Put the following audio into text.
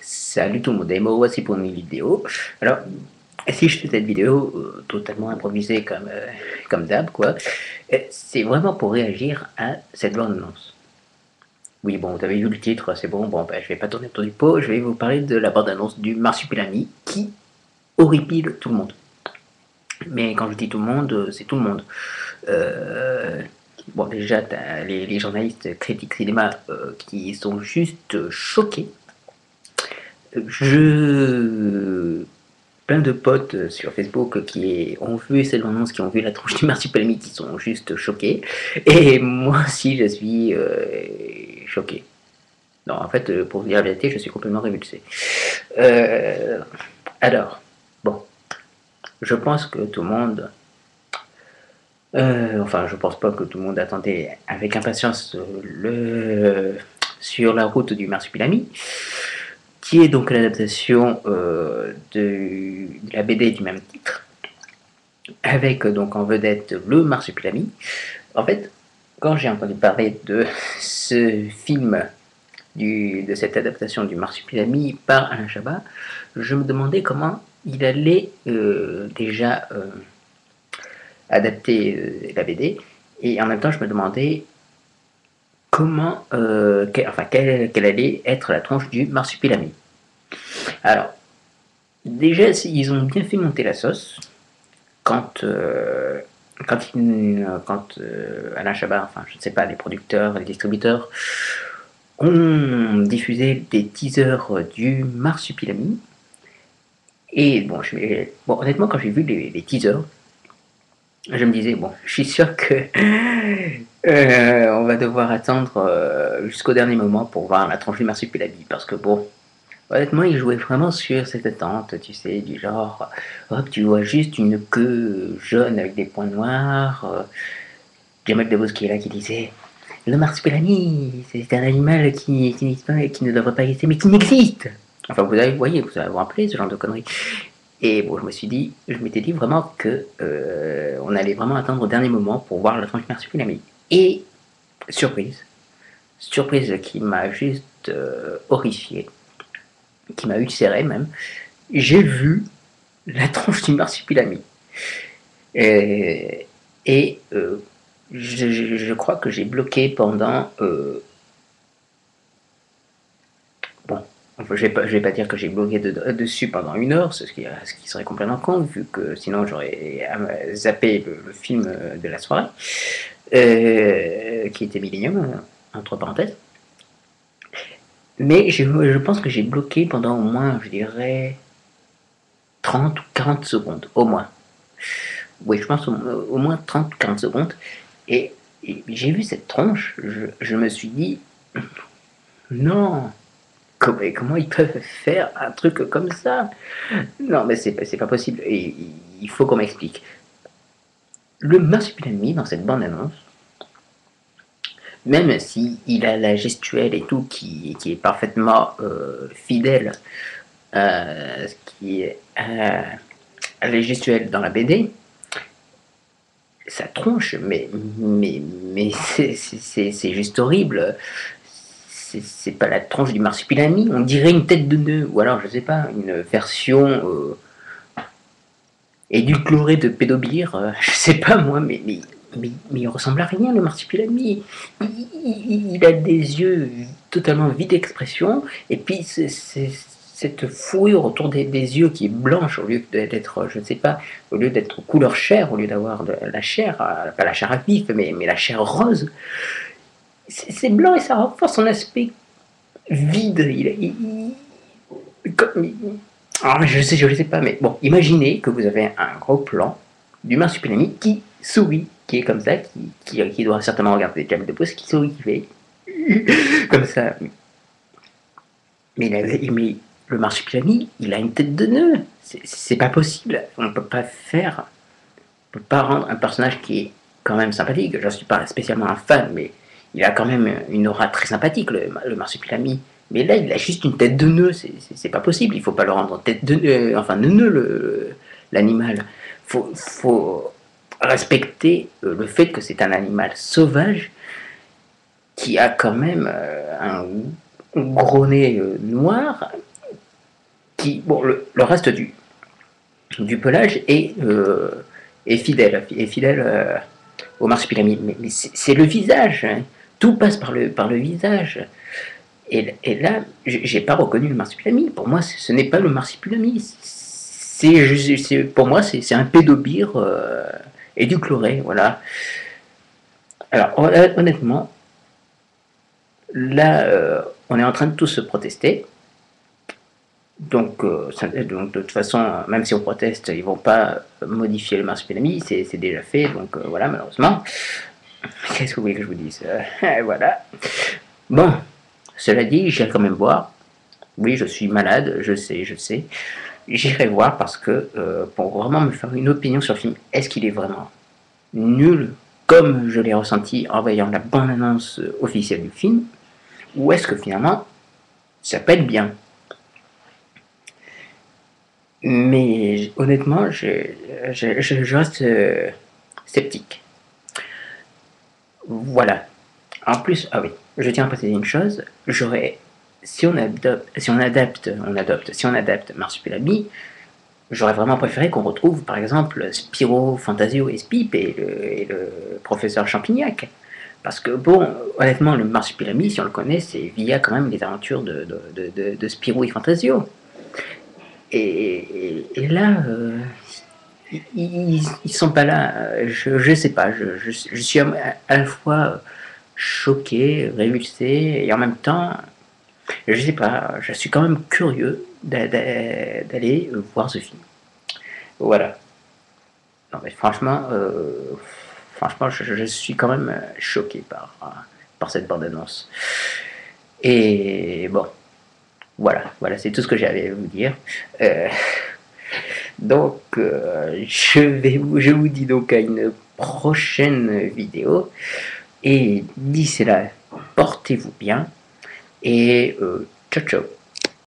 Salut tout le monde, et me voici pour une vidéo. Alors, si je fais cette vidéo totalement improvisée comme d'hab, quoi, c'est vraiment pour réagir à cette bande-annonce. Oui, bon, vous avez vu le titre, c'est bon, bon, ben, je vais pas tourner autour du pot, je vais vous parler de la bande-annonce du Marsupilami qui horripile tout le monde. Mais quand je dis tout le monde, c'est tout le monde. Euh, bon, déjà, t'as les journalistes critiques cinéma qui sont juste choqués. Je plein de potes sur Facebook qui ont vu cette annonce, qui ont vu la tronche du marsupilami, qui sont juste choqués. Et moi aussi, je suis choqué. Non, en fait, pour vous dire la vérité, je suis complètement révulsé. Euh, alors, bon, je pense que tout le monde... enfin, je pense pas que tout le monde attendait avec impatience le sur la route du marsupilami, qui est donc l'adaptation de la BD du même titre, avec donc en vedette le Marsupilami. En fait, quand j'ai entendu parler de ce film, de cette adaptation du Marsupilami par Alain Chabat, je me demandais comment il allait déjà adapter la BD, et en même temps je me demandais comment, quelle allait être la tronche du Marsupilami. Alors, déjà, ils ont bien fait monter la sauce quand, Alain Chabat, enfin je ne sais pas, les producteurs, les distributeurs ont diffusé des teasers du Marsupilami. Et bon, bon honnêtement, quand j'ai vu les teasers, je me disais, bon, je suis sûr que on va devoir attendre jusqu'au dernier moment pour voir la tranche du Marsupilami. Parce que bon, honnêtement, il jouait vraiment sur cette attente, tu sais, du genre, hop, tu vois juste une queue jaune avec des points noirs. Jamel Debbouze qui est là qui disait le marsupilami, c'est un animal qui n'existe pas et qui ne devrait pas exister, mais qui n'existe. Enfin, vous voyez, vous avez rappelé ce genre de conneries. Et bon, je m'étais dit vraiment que on allait vraiment attendre au dernier moment pour voir la tranche marsupilami. Et surprise, surprise qui m'a juste horrifié, qui m'a ulcéré même. J'ai vu la tranche du marsupilami. Et, et je crois que j'ai bloqué pendant bon, enfin, je vais pas dire que j'ai bloqué dessus pendant 1 heure, ce qui serait complètement con, vu que sinon j'aurais zappé le film de la soirée, qui était Millennium, entre parenthèses. Mais je pense que j'ai bloqué pendant au moins, je dirais, 30 ou 40 secondes, au moins. Oui, je pense au moins 30 ou 40 secondes. Et j'ai vu cette tronche, je me suis dit, non, comment ils peuvent faire un truc comme ça? Non, mais c'est pas possible. Et il faut qu'on m'explique. Le marsupilami dans cette bande-annonce, même si il a la gestuelle et tout qui est parfaitement fidèle à ce qui est à la gestuelle dans la BD, ça tronche, mais c'est juste horrible. C'est pas la tronche du marsupilami, on dirait une tête de nœud, ou alors je sais pas, une version édulcoré de pédobire, je sais pas moi, mais il ressemble à rien le marsupilami. Il a des yeux totalement vides d'expression, et puis cette fourrure autour des yeux qui est blanche au lieu d'être, je ne sais pas, au lieu d'être couleur chair, au lieu d'avoir de la chair, pas la chair à vif, mais la chair rose. C'est blanc et ça renforce son aspect vide. Alors, je sais pas, mais bon, imaginez que vous avez un gros plan du marsupilami qui sourit, qui est comme ça, qui doit certainement regarder Jamel Debbouze, qui sourit, qui fait comme ça. Mais le marsupilami, il a une tête de nœud. C'est pas possible. On peut pas faire, on peut pas rendre un personnage qui est quand même sympathique. Je suis pas spécialement un fan, mais il a quand même une aura très sympathique, le marsupilami. Mais là, il a juste une tête de nœud, c'est pas possible. Il faut pas le rendre tête de nœud, enfin neuneux, l'animal. Faut respecter le fait que c'est un animal sauvage qui a quand même un gros nez noir, bon, le reste du pelage est fidèle, au marsupilami. Mais c'est le visage, hein. Tout passe par le visage. Et là, j'ai pas reconnu le marsupilami. Pour moi, ce n'est pas le marsupilami. Pour moi, c'est un pédobire édulcoré, voilà. Alors, honnêtement, là, on est en train de tous se protester. Donc, de toute façon, même si on proteste, ils vont pas modifier le marsupilami, c'est déjà fait, donc voilà, malheureusement. Qu'est-ce que vous voulez que je vous dise? Voilà. Bon, cela dit, j'irai quand même voir. Oui, je suis malade, je sais. J'irai voir parce que, pour vraiment me faire une opinion sur le film, est-ce qu'il est vraiment nul, comme je l'ai ressenti en voyant la bande-annonce officielle du film, ou est-ce que finalement, ça peut être bien? Mais honnêtement, je reste sceptique. Voilà. En plus, ah oui, je tiens à préciser une chose, si on adapte Marsupilami, j'aurais vraiment préféré qu'on retrouve par exemple Spyro, Fantasio et Spip et le professeur Champignac. Parce que bon, honnêtement, le Marsupilami, si on le connaît, c'est via quand même les aventures de Spyro et Fantasio. Et là, ils sont pas là. Je sais pas. Je suis à la fois choqué, révulsé, et en même temps, je sais pas. Je suis quand même curieux d'aller voir ce film. Voilà. Non mais franchement, je suis quand même choqué par cette bande-annonce. Et bon, voilà, c'est tout ce que j'avais à vous dire. Euh, Donc, je vous dis donc à une prochaine vidéo. Et d'ici là, portez-vous bien. Et ciao ciao.